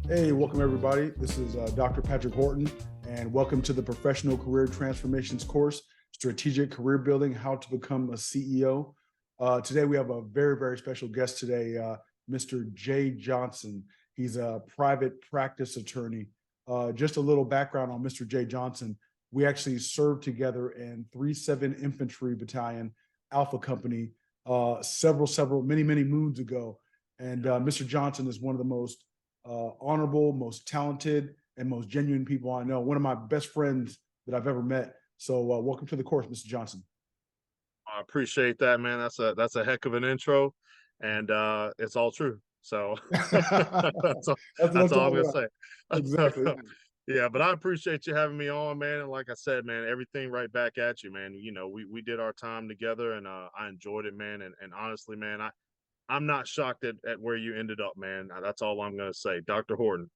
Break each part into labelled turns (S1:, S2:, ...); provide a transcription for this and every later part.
S1: Hey, welcome everybody. This is Dr. Patrick Horton, and welcome to the Professional Career Transformations course, Strategic Career Building, How to Become a CEO. Today we have a very, very special guest today, Mr. Jay Johnson. He's a private practice attorney. Just a little background on Mr. Jay Johnson. We actually served together in 37 Infantry Battalion, Alpha Company, many moons ago. And Mr. Johnson is one of the most honorable, most talented, and most genuine people I know. One of my best friends that I've ever met. So welcome to the course, Mr. Johnson.
S2: I appreciate that, man. That's a heck of an intro, and it's all true. So that's all,
S1: That's what I'm
S2: that's all I'm
S1: talking
S2: gonna
S1: about.
S2: say.
S1: Exactly.
S2: Yeah, but I appreciate you having me on, man. And like I said, man, everything right back at you, man. We did our time together, and I enjoyed it, man. And honestly, man, I'm not shocked at where you ended up, man. That's all I'm gonna say, Dr. Horton.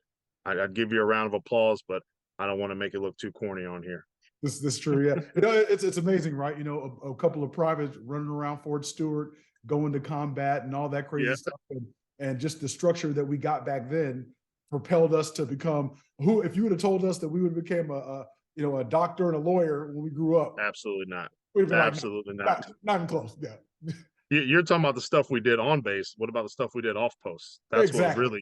S2: I'd give you a round of applause, but I don't want to make it look too corny on here.
S1: This is true. Yeah, it's amazing, right? A couple of privates running around Fort Stewart, going to combat, and all that crazy
S2: Yeah,
S1: stuff, and just the structure that we got back then propelled us to become who. If you would have told us that we would have become a doctor and a lawyer when we grew up,
S2: absolutely not.
S1: we'd have been like,
S2: Absolutely not.
S1: not even close. Yeah,
S2: You're talking about the stuff we did on base. What about the stuff we did off post? That's what
S1: exactly,
S2: really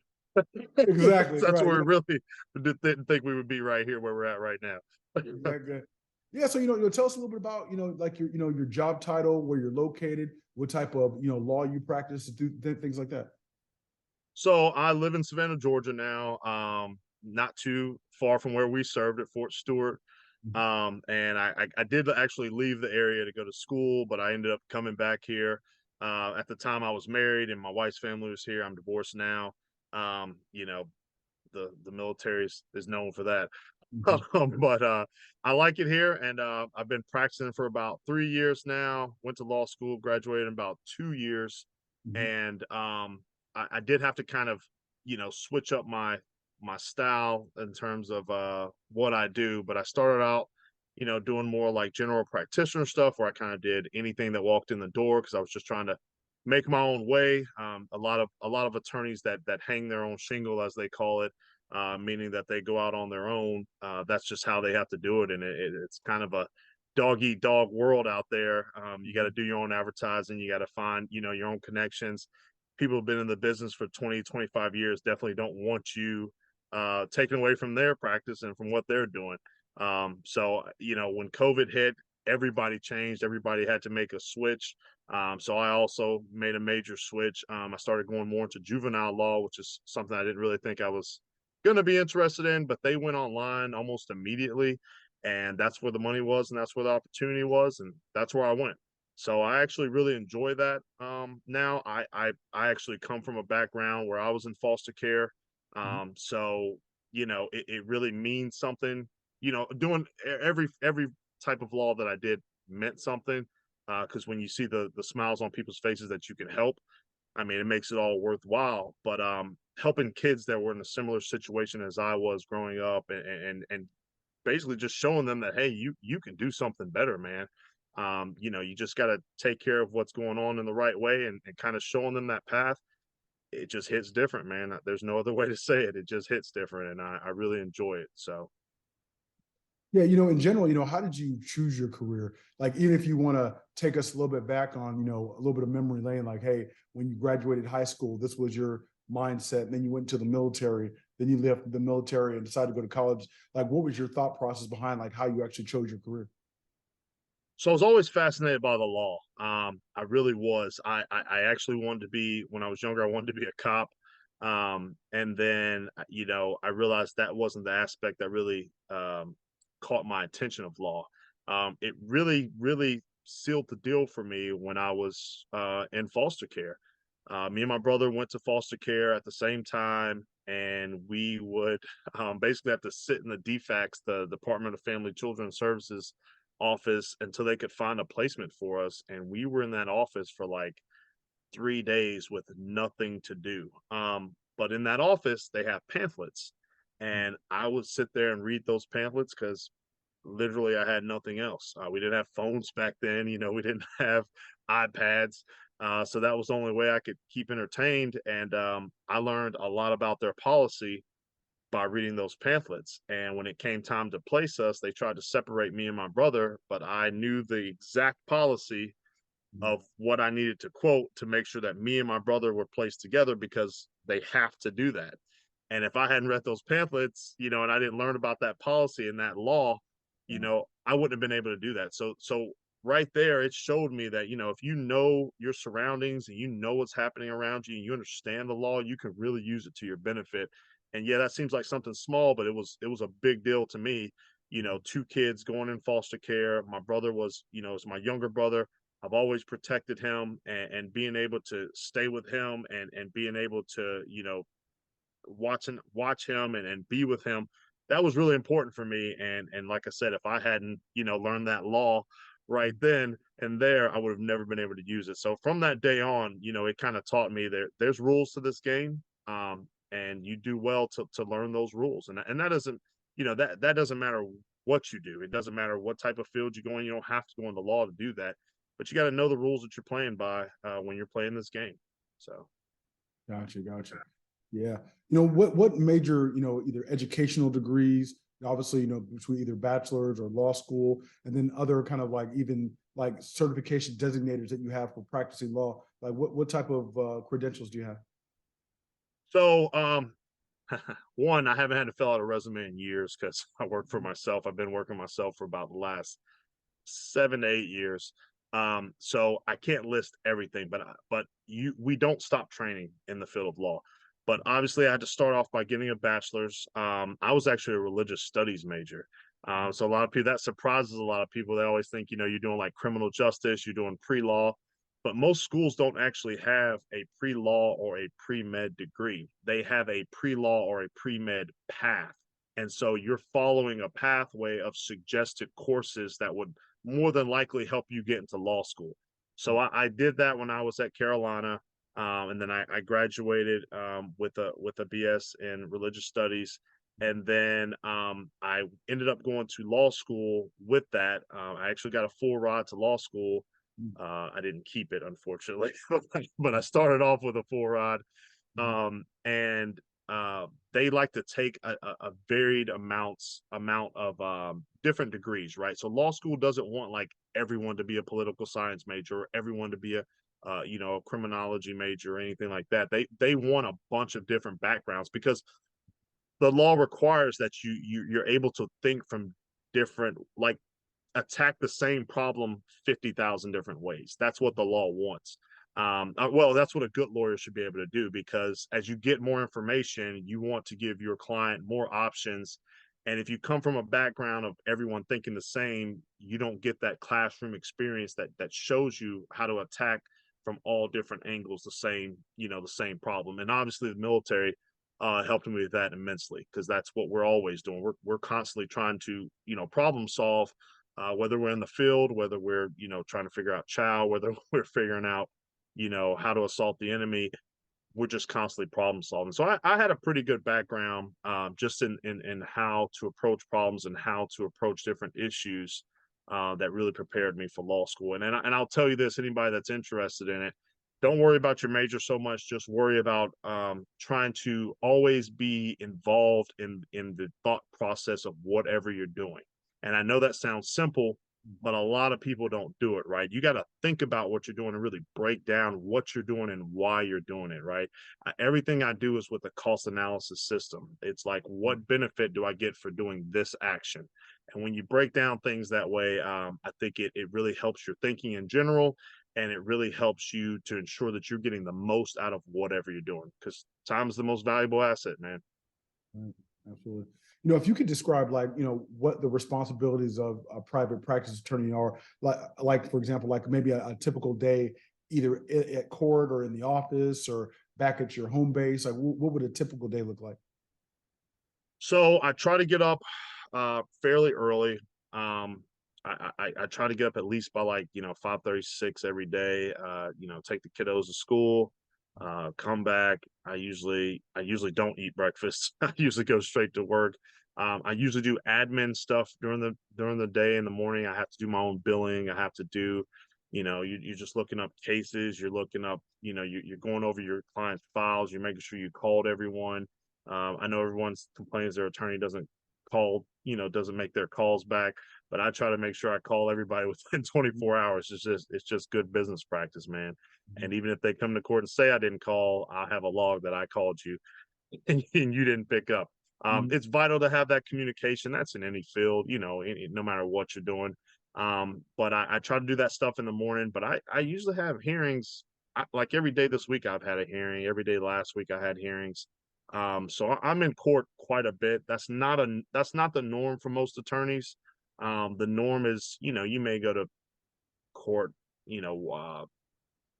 S1: exactly,
S2: that's
S1: right.
S2: where we really didn't think we would be right here where we're at right now.
S1: Exactly. Yeah, so tell us a little bit about like your job title, where you're located, what type of law you practice, things like that.
S2: So I live in Savannah, Georgia now, not too far from where we served at Fort Stewart. And I did actually leave the area to go to school, but I ended up coming back here. At the time I was married and my wife's family was here. I'm divorced now. You know, the military is known for that.
S1: Mm-hmm.
S2: But I like it here, and I've been practicing for about 3 years now. Went to law school, graduated in about 2 years,
S1: Mm-hmm.
S2: and I did have to kind of switch up my style in terms of what I do. But I started out doing more like general practitioner stuff, where I kind of did anything that walked in the door because I was just trying to make my own way. A lot of attorneys that hang their own shingle, as they call it, meaning that they go out on their own. That's just how they have to do it, and it's kind of a dog eat dog world out there. You got to do your own advertising. You got to find your own connections. People have been in the business for 20, 25 years. Definitely don't want you taken away from their practice and from what they're doing. So when COVID hit, everybody changed. Everybody had to make a switch. So I also made a major switch. I started going more into juvenile law, which is something I didn't really think I was going to be interested in, but they went online almost immediately. And that's where the money was, and that's where the opportunity was, and that's where I went. So I actually really enjoy that. Now I actually come from a background where I was in foster care. So it really means something. Doing every type of law that I did meant something, because when you see the smiles on people's faces that you can help, I mean, it makes it all worthwhile. But helping kids that were in a similar situation as I was growing up, and basically just showing them that, hey, you can do something better, man. You just got to take care of what's going on in the right way, and kind of showing them that path. It just hits different, man. There's no other way to say it. It just hits different, and I really enjoy it. So
S1: Yeah, in general, how did you choose your career? Like, even if you want to take us a little bit back on, a little bit of memory lane, like, hey, when you graduated high school, this was your mindset, and then you went to the military, then you left the military and decided to go to college. Like, what was your thought process behind like how you actually chose your career?
S2: I was always fascinated by the law. I really was. I actually wanted to be, when I was younger, I wanted to be a cop. And then I realized that wasn't the aspect that really caught my attention of law. It really sealed the deal for me when I was in foster care. Me and my brother went to foster care at the same time, and we would basically have to sit in the DFACS, the Department of Family Children Services office, until they could find a placement for us. And we were in that office for like 3 days with nothing to do. But in that office, they have pamphlets, and I would sit there and read those pamphlets because literally I had nothing else. We didn't have phones back then. We didn't have iPads. So that was the only way I could keep entertained. And I learned a lot about their policy by reading those pamphlets. And when it came time to place us, they tried to separate me and my brother, but I knew the exact policy of what I needed to quote to make sure that me and my brother were placed together, because they have to do that. And if I hadn't read those pamphlets, and I didn't learn about that policy and that law, I wouldn't have been able to do that. So right there, it showed me that, if you know your surroundings and you know what's happening around you and you understand the law, you can really use it to your benefit. And yeah, that seems like something small, but it was a big deal to me. Two kids going in foster care. My brother is my younger brother. I've always protected him, and being able to stay with him and being able to, watch him and be with him, that was really important for me. And like I said, if I hadn't, learned that law right then and there, I would have never been able to use it. So from that day on, it kind of taught me there's rules to this game. And you do well to learn those rules. And that doesn't, that doesn't matter what you do. It doesn't matter what type of field you go in. You don't have to go into law to do that, but you got to know the rules that you're playing by when you're playing this game. So.
S1: Gotcha. Yeah. What major, either educational degrees, obviously, between either bachelor's or law school, and then other kind of like even like certification designators that you have for practicing law, like what type of credentials do you have?
S2: So, one, I haven't had to fill out a resume in years because I work for myself. I've been working myself for about the last 7 to 8 years. So I can't list everything, but we don't stop training in the field of law. But obviously, I had to start off by getting a bachelor's. I was actually a religious studies major. So a lot of people, that surprises a lot of people. They always think, you're doing like criminal justice, you're doing pre-law, but most schools don't actually have a pre-law or a pre-med degree. They have a pre-law or a pre-med path. And so you're following a pathway of suggested courses that would more than likely help you get into law school. So I did that when I was at Carolina. And then I graduated with a BS in religious studies. And then I ended up going to law school with that. I actually got a full ride to law school. I didn't keep it, unfortunately, but I started off with a full ride. And they like to take a varied amount of different degrees, right? So law school doesn't want like everyone to be a political science major or everyone to be a a criminology major or anything like that. They want a bunch of different backgrounds, because the law requires that you're able to think from different, like, attack the same problem 50,000 different ways. That's what the law wants. Well, that's what a good lawyer should be able to do, because as you get more information, you want to give your client more options. And if you come from a background of everyone thinking the same, you don't get that classroom experience that shows you how to attack from all different angles the same problem. And obviously the military helped me with that immensely, because that's what we're always doing. We're constantly trying to problem solve, whether we're in the field, whether we're trying to figure out chow, whether we're figuring out how to assault the enemy. We're just constantly problem solving. So I had a pretty good background, just in how to approach problems and how to approach different issues, that really prepared me for law school. And I'll tell you this: anybody that's interested in it, don't worry about your major so much. Just worry about trying to always be involved in the thought process of whatever you're doing. And I know that sounds simple, but a lot of people don't do it, right? You got to think about what you're doing and really break down what you're doing and why you're doing it, right? Everything I do is with a cost analysis system. It's like, what benefit do I get for doing this action? And when you break down things that way, I think it really helps your thinking in general, and it really helps you to ensure that you're getting the most out of whatever you're doing, because time is the most valuable asset, man.
S1: Right. Absolutely. If you could describe, like, what the responsibilities of a private practice attorney are, like for example, like maybe a typical day, either at court or in the office or back at your home base, like what would a typical day look like?
S2: So I try to get up fairly early. I try to get up at least by, like, 5:36 every day. Take the kiddos to school, come back. I usually don't eat breakfast. I usually go straight to work. I usually do admin stuff during the day. In the morning, I have to do my own billing. I have to do, you're just looking up cases. You're looking up, you're going over your client's files. You're making sure you called everyone. I know everyone's complains their attorney doesn't call, doesn't make their calls back, but I try to make sure I call everybody within 24 hours. It's just good business practice, man.
S1: Mhm.
S2: And even if they come to court and say I didn't call, I'll have a log that I called you and you didn't pick up.
S1: Mhm.
S2: It's vital to have that communication. That's in any field, no matter what you're doing. But I try to do that stuff in the morning. But I usually have hearings. Like every day this week, I've had a hearing. Every day last week, I had hearings. So I'm in court quite a bit. That's not the norm for most attorneys. The norm is, you may go to court, you know,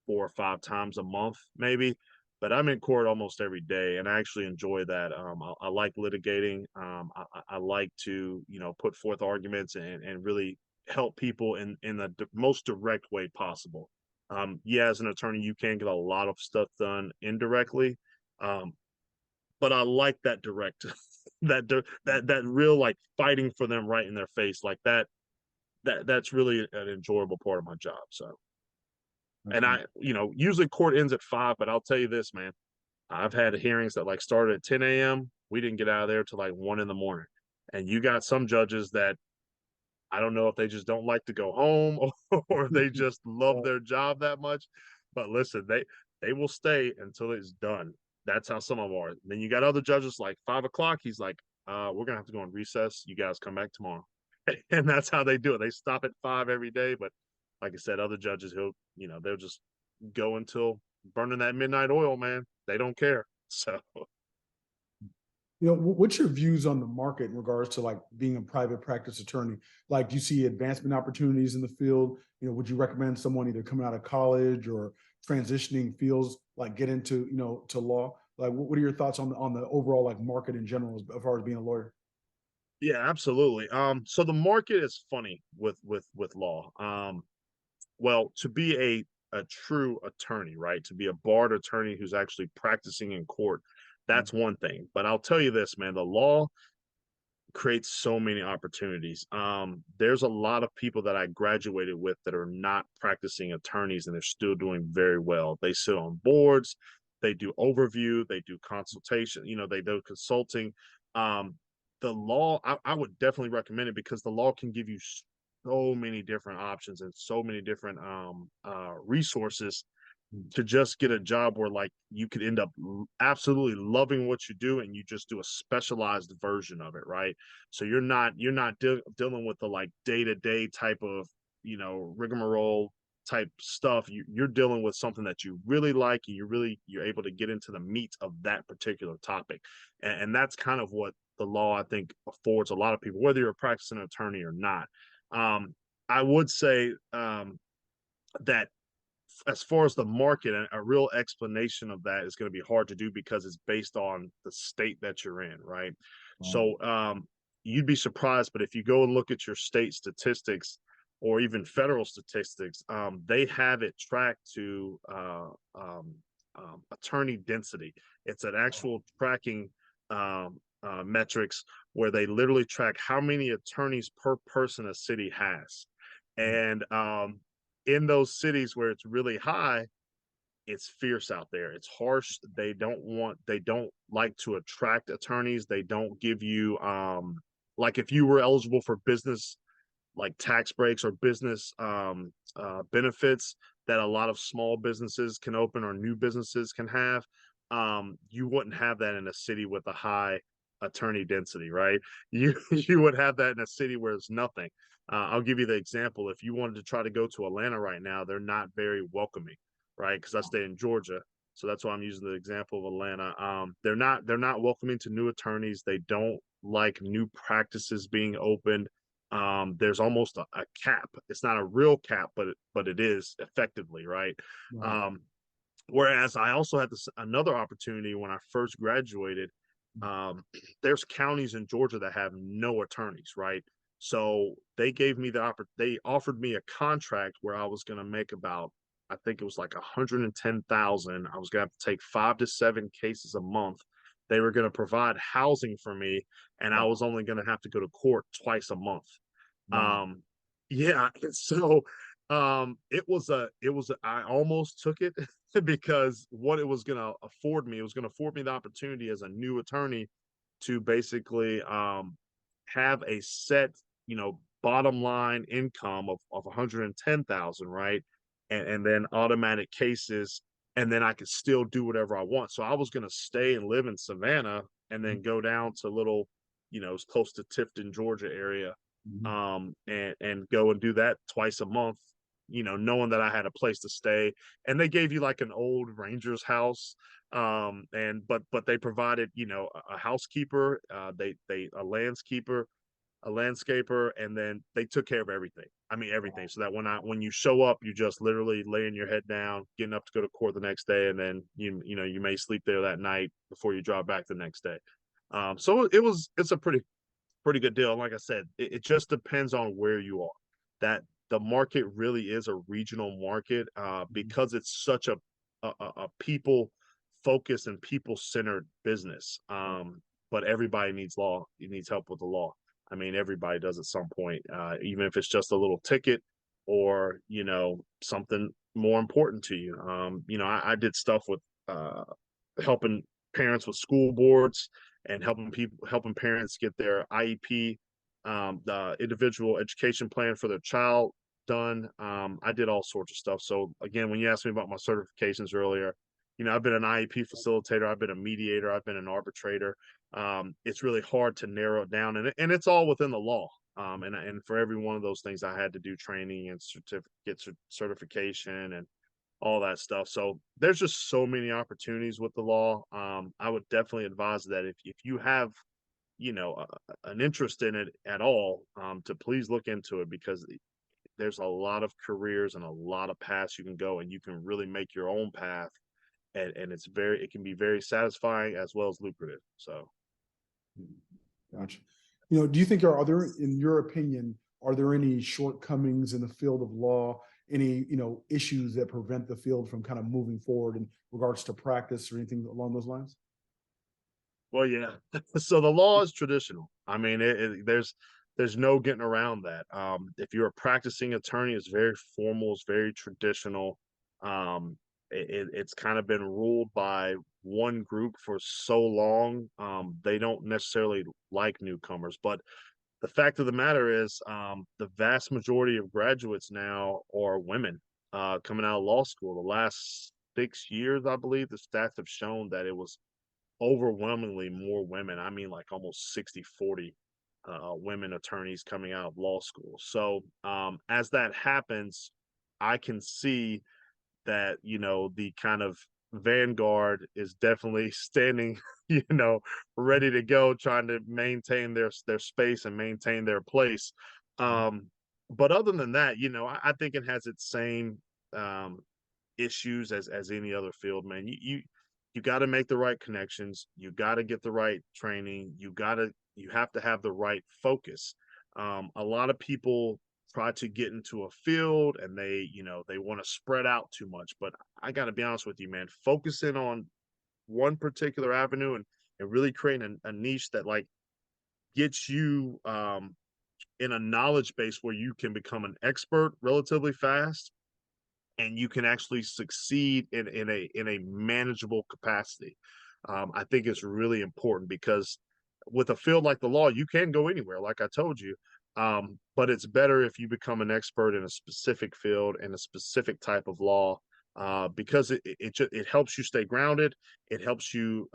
S2: 4 or 5 times a month, maybe. But I'm in court almost every day, and I actually enjoy that. I like litigating. I like to, put forth arguments and really help people in the most direct way possible. Yeah, as an attorney, you can get a lot of stuff done indirectly, um, but I like that direct, that real like fighting for them right in their face, like that. That's really an enjoyable part of my job. So.
S1: That's
S2: And
S1: right.
S2: usually court ends at 5, but I'll tell you this, man. I've had hearings that like started at 10 a.m. We didn't get out of there till like 1 in the morning. And you got some judges that I don't know if they just don't like to go home or they just love their job that much. But listen, they will stay until it's done. That's how some of them are. Then you got other judges like 5 o'clock. He's like, we're gonna have to go on recess. You guys come back tomorrow. And that's how they do it. They stop at 5 every day. But like I said, other judges, they'll just go until burning that midnight oil, man. They don't care. So
S1: What's your views on the market in regards to like being a private practice attorney? Like, do you see advancement opportunities in the field? Would you recommend someone either coming out of college or transitioning fields, like get into, to law? Like, what are your thoughts on the overall like market in general as far as being a lawyer?
S2: yeah, absolutely. So the market is funny with law. Well, to be a true attorney, right? To be a barred attorney who's actually practicing in court, that's one thing. But I'll tell you this, man, the law creates so many opportunities. There's a lot of people that I graduated with that are not practicing attorneys and they're still doing very well. They sit on boards, they do overview, they do consultation, they do consulting. Um, the law, I would definitely recommend it because the law can give you so many different options and so many different resources to just get a job where like you could end up absolutely loving what you do and you just do a specialized version of it, right? So you're not dealing with the like day-to-day type of rigmarole type stuff. You're dealing with something that you really like and you're able to get into the meat of that particular topic. And that's kind of what the law I think affords a lot of people, whether you're a practicing attorney or not. I would say that as far as the market, a real explanation of that is going to be hard to do because it's based on the state that you're in, right?
S1: Wow.
S2: So you'd be surprised, but if you go and look at your state statistics or even federal statistics, they have it tracked to attorney density. It's an actual tracking metrics where they literally track how many attorneys per person a city has. And in those cities where it's really high, it's fierce out there. It's harsh. They don't like to attract attorneys. They don't give you like if you were eligible for business like tax breaks or business benefits that a lot of small businesses can open or new businesses can have. You wouldn't have that in a city with a high attorney density, right? You would have that in a city where it's nothing. I'll give you the example. If you wanted to try to go to Atlanta right now, they're not very welcoming, right? Because I stay in Georgia, so that's why I'm using the example of Atlanta. They're not welcoming to new attorneys. They don't like new practices being opened. There's almost a cap. It's not a real cap, but it is effectively, right?
S1: Right.
S2: Um, Whereas I also had another opportunity when I first graduated. Um, there's counties in Georgia that have no attorneys, right? So they offered me a contract where I was going to make about, I think it was like 110,000. I was going to have to take 5 to 7 cases a month. They were going to provide housing for me, and I was
S1: Wow.
S2: only going to have to go to court twice a month.
S1: Wow.
S2: Um, yeah, so I almost took it because what it was gonna afford me, it was gonna afford me the opportunity as a new attorney to basically have a set, bottom line income of 110,000, right? And then automatic cases, and then I could still do whatever I want. So I was gonna stay and live in Savannah and then go down to little, as close to Tifton, Georgia area,
S1: Mhm.
S2: and go and do that twice a month, knowing that I had a place to stay. And they gave you like an old Ranger's house. And but they provided, a housekeeper, they a landscaper, and then they took care of everything. I mean everything. So that when you show up, you just literally laying your head down, getting up to go to court the next day, and then you may sleep there that night before you drive back the next day. So it's a pretty good deal. Like I said, it just depends on where you are. That the market really is a regional market, because it's such a people focused and people centered business. But everybody needs law. You needs help with the law. I mean, everybody does at some point, even if it's just a little ticket or something more important to you. I did stuff with helping parents with school boards and helping parents get their IEP, the individual education plan for their child done. I did all sorts of stuff. So again, when you asked me about my certifications earlier, I've been an IEP facilitator, I've been a mediator, I've been an arbitrator. It's really hard to narrow it down, and it's all within the law. And for every one of those things, I had to do training and certification and all that stuff. So there's just so many opportunities with the law. I would definitely advise that if you have, an interest in it at all, to please look into it, because there's a lot of careers and a lot of paths you can go, and you can really make your own path. And it can be very satisfying as well as lucrative. So.
S1: Gotcha. Do you think are there, in your opinion, are there any shortcomings in the field of law, any, issues that prevent the field from kind of moving forward in regards to practice or anything along those lines?
S2: Well, yeah. So the law is traditional. I mean, there's no getting around that. If you're a practicing attorney, it's very formal, it's very traditional. It's kind of been ruled by one group for so long. They don't necessarily like newcomers, but the fact of the matter is, the vast majority of graduates now are women, coming out of law school. The last 6 years, I believe, the stats have shown that it was overwhelmingly more women. I mean, like almost 60-40 women attorneys coming out of law school. So as that happens, I can see that, the kind of vanguard is definitely standing, ready to go, trying to maintain their space and maintain their place. Um, but other than that, I think it has its same um, issues as any other field, man. You got to make the right connections, you got to get the right training, you have to have the right focus. A lot of people try to get into a field and they want to spread out too much, but I got to be honest with you, man, focusing on one particular avenue and really creating a niche that like gets you in a knowledge base where you can become an expert relatively fast, and you can actually succeed in a manageable capacity. I think it's really important, because with a field like the law, you can go anywhere, like I told you. But it's better if you become an expert in a specific field and a specific type of law, because it helps you stay grounded. It helps you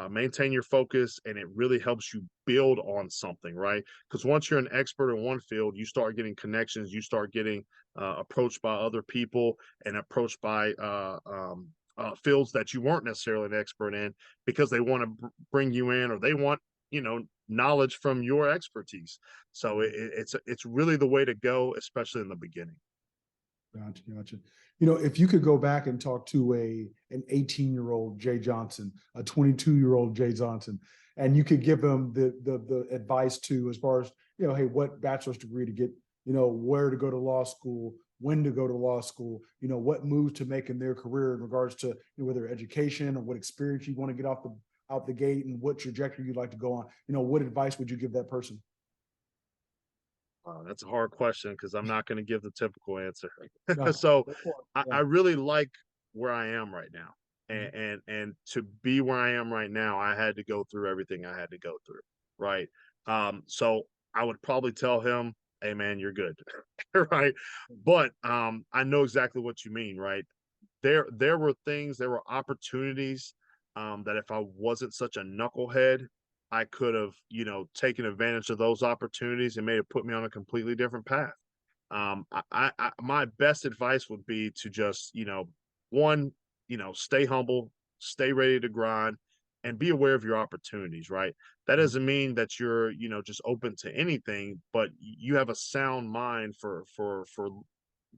S2: maintain your focus, and it really helps you build on something, right? Because once you're an expert in one field, you start getting connections, you start getting approached by other people and approached by fields that you weren't necessarily an expert in, because they want to bring you in, or they want knowledge from your expertise. So it's really the way to go, especially in the beginning.
S1: Gotcha, gotcha. If you could go back and talk to an 18-year-old Jay Johnson, a 22-year-old Jay Johnson, and you could give them the advice to, as far as, hey, what bachelor's degree to get, where to go to law school, when to go to law school, what moves to make in their career in regards to, whether education or what experience you want to get out the gate and what trajectory you'd like to go on, what advice would you give that person?
S2: That's a hard question because I'm not going to give the typical answer.
S1: No,
S2: So
S1: go for it.
S2: I
S1: Yeah.
S2: really like where I am right now.
S1: Mhm.
S2: And to be where I am right now, I had to go through everything I had to go through. Right. So I would probably tell him, hey man, you're good. Right. But I know exactly what you mean, right? There were things, there were opportunities that if I wasn't such a knucklehead, I could have, taken advantage of those opportunities and may have put me on a completely different path. My best advice would be to just, one, stay humble, stay ready to grind, and be aware of your opportunities. Right. That
S1: Mhm.
S2: doesn't mean that you're, just open to anything, but you have a sound mind for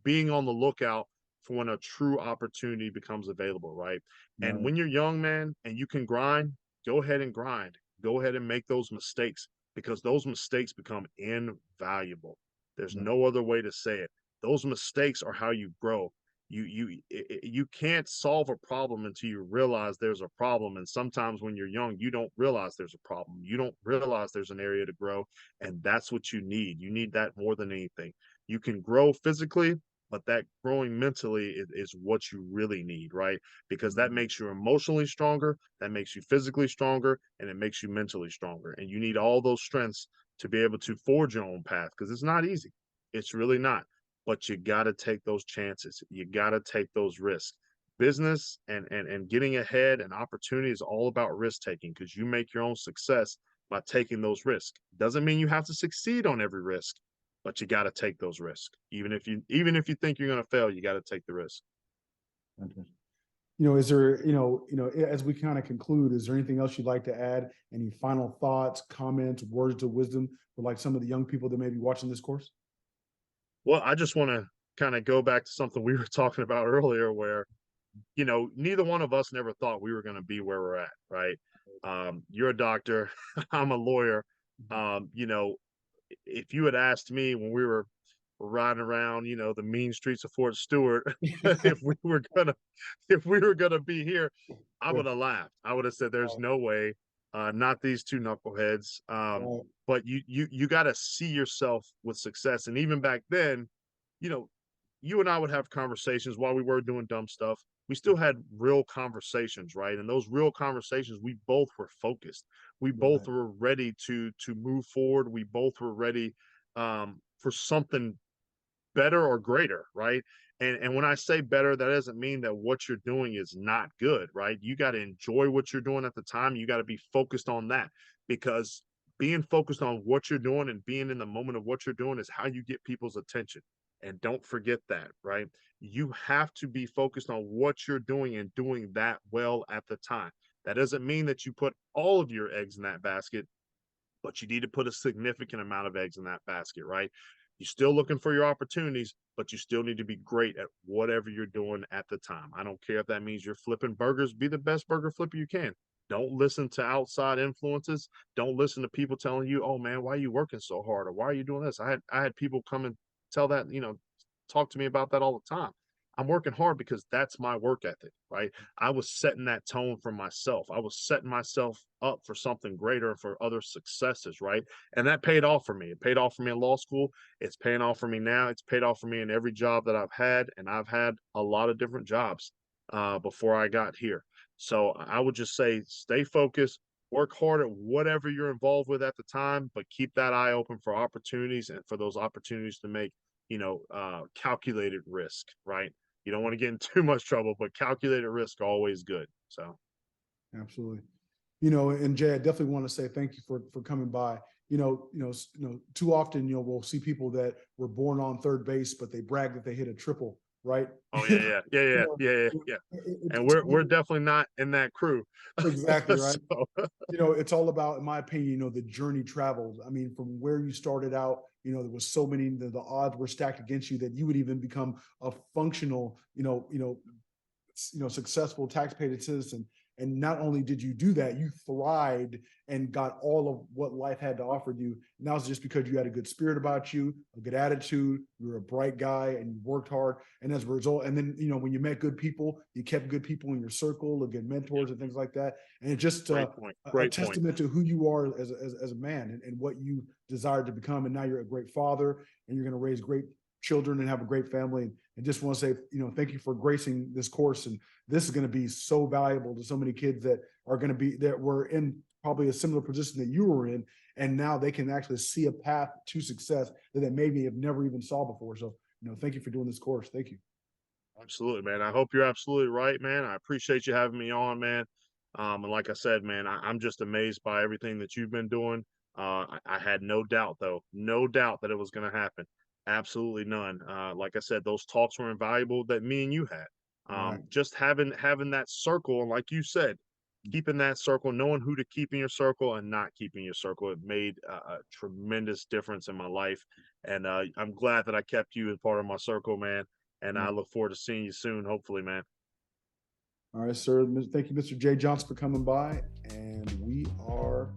S2: being on the lookout for when a true opportunity becomes available, right? And
S1: Right.
S2: when you're young, man, and you can grind, go ahead and grind. Go ahead and make those mistakes because those mistakes become invaluable. There's
S1: Right.
S2: no other way to say it. Those mistakes are how you grow. You can't solve a problem until you realize there's a problem. And sometimes when you're young, you don't realize there's a problem. You don't realize there's an area to grow, and that's what you need. You need that more than anything. You can grow physically, but that growing mentally is what you really need, right? Because that
S1: Mhm.
S2: makes you emotionally stronger, that makes you physically stronger, and it makes you mentally stronger. And you need all those strengths to be able to forge your own path because it's not easy. It's really not. But you got to take those chances. You got to take those risks. Business and getting ahead and opportunity is all about risk taking because you make your own success by taking those risks. Doesn't mean you have to succeed on every risk, but you got to take those risks. Even if you think you're going to fail, you got to take the risk.
S1: Fantastic. Is there, as we kind of conclude, is there anything else you'd like to add? Any final thoughts, comments, words of wisdom for like some of the young people that may be watching this course?
S2: Well, I just want to kind of go back to something we were talking about earlier where, neither one of us never thought we were going to be where we're at, right? You're a doctor, I'm a lawyer. If you had asked me when we were riding around, the mean streets of Fort Stewart, if we were gonna if we were gonna be here, I
S1: Yeah.
S2: would have laughed. I would have said, "There's
S1: Right.
S2: no way." Not these two knuckleheads.
S1: Right.
S2: But you got to see yourself with success. And even back then, you know, you and I would have conversations while we were doing dumb stuff. We still had real conversations, right? And those real conversations, we both were focused. We both
S1: Right.
S2: were ready to move forward. We both were ready for something better or greater, right? And when I say better, that doesn't mean that what you're doing is not good, right? You got to enjoy what you're doing at the time. You got to be focused on that because being focused on what you're doing and being in the moment of what you're doing is how you get people's attention. And don't forget that, right? You have to be focused on what you're doing and doing that well at the time. That doesn't mean that you put all of your eggs in that basket, but you need to put a significant amount of eggs in that basket, right? You're still looking for your opportunities, but you still need to be great at whatever you're doing at the time. I don't care if that means you're flipping burgers, be the best burger flipper you can. Don't listen to outside influences. Don't listen to people telling you, "Oh man, why are you working so hard?" or "Why are you doing this?" I had people come and tell that, talk to me about that all the time. I'm working hard because that's my work ethic, right? I was setting that tone for myself. I was setting myself up for something greater for other successes, right? And that paid off for me. It paid off for me in law school. It's paying off for me now. It's paid off for me in every job that I've had. And I've had a lot of different jobs before I got here. So I would just say stay focused, work hard at whatever you're involved with at the time, but keep that eye open for opportunities and for those opportunities to make, calculated risk, right? You don't want to get in too much trouble, but calculated risk always good. So
S1: Absolutely. And Jay, I definitely want to say thank you for coming by. Too often, we'll see people that were born on third base, but they brag that they hit a triple, right?
S2: oh yeah, yeah, yeah,
S1: You
S2: yeah,
S1: know,
S2: yeah, yeah,
S1: it-
S2: yeah. And
S1: it's
S2: we're definitely not in that crew.
S1: exactly right.
S2: So
S1: It's all about, in my opinion, the journey traveled. I mean, from where you started out, there was so many, the odds were stacked against you that you would even become a functional, successful tax-paid citizen. And not only did you do that, you thrived and got all of what life had to offer you. And that was just because you had a good spirit about you, a good attitude, you were a bright guy, and you worked hard. And as a result, and then, when you met good people, you kept good people in your circle, good mentors and things like that. And it's just
S2: Great point.
S1: a
S2: Great point.
S1: testament to who you are as a man, and what you desired to become. And now you're a great father, and you're going to raise great children and have a great family. And just want to say, thank you for gracing this course. And this is going to be so valuable to so many kids that were in probably a similar position that you were in. And now they can actually see a path to success that they maybe have never even saw before. So, thank you for doing this course. Thank you.
S2: Absolutely, man. I hope you're absolutely right, man. I appreciate you having me on, man. And like I said, man, I'm just amazed by everything that you've been doing. I had no doubt, though, no doubt that it was going to happen. Absolutely none. Like I said, those talks were invaluable that me and you had.
S1: Right.
S2: Just having that circle, and like you said, keeping that circle, knowing who to keep in your circle and not keeping your circle, it made a tremendous difference in my life. And I'm glad that I kept you as part of my circle, man. And I
S1: Right.
S2: look forward to seeing you soon, hopefully, man.
S1: All right, sir. Thank you, Mr. J. Johnson, for coming by. And we are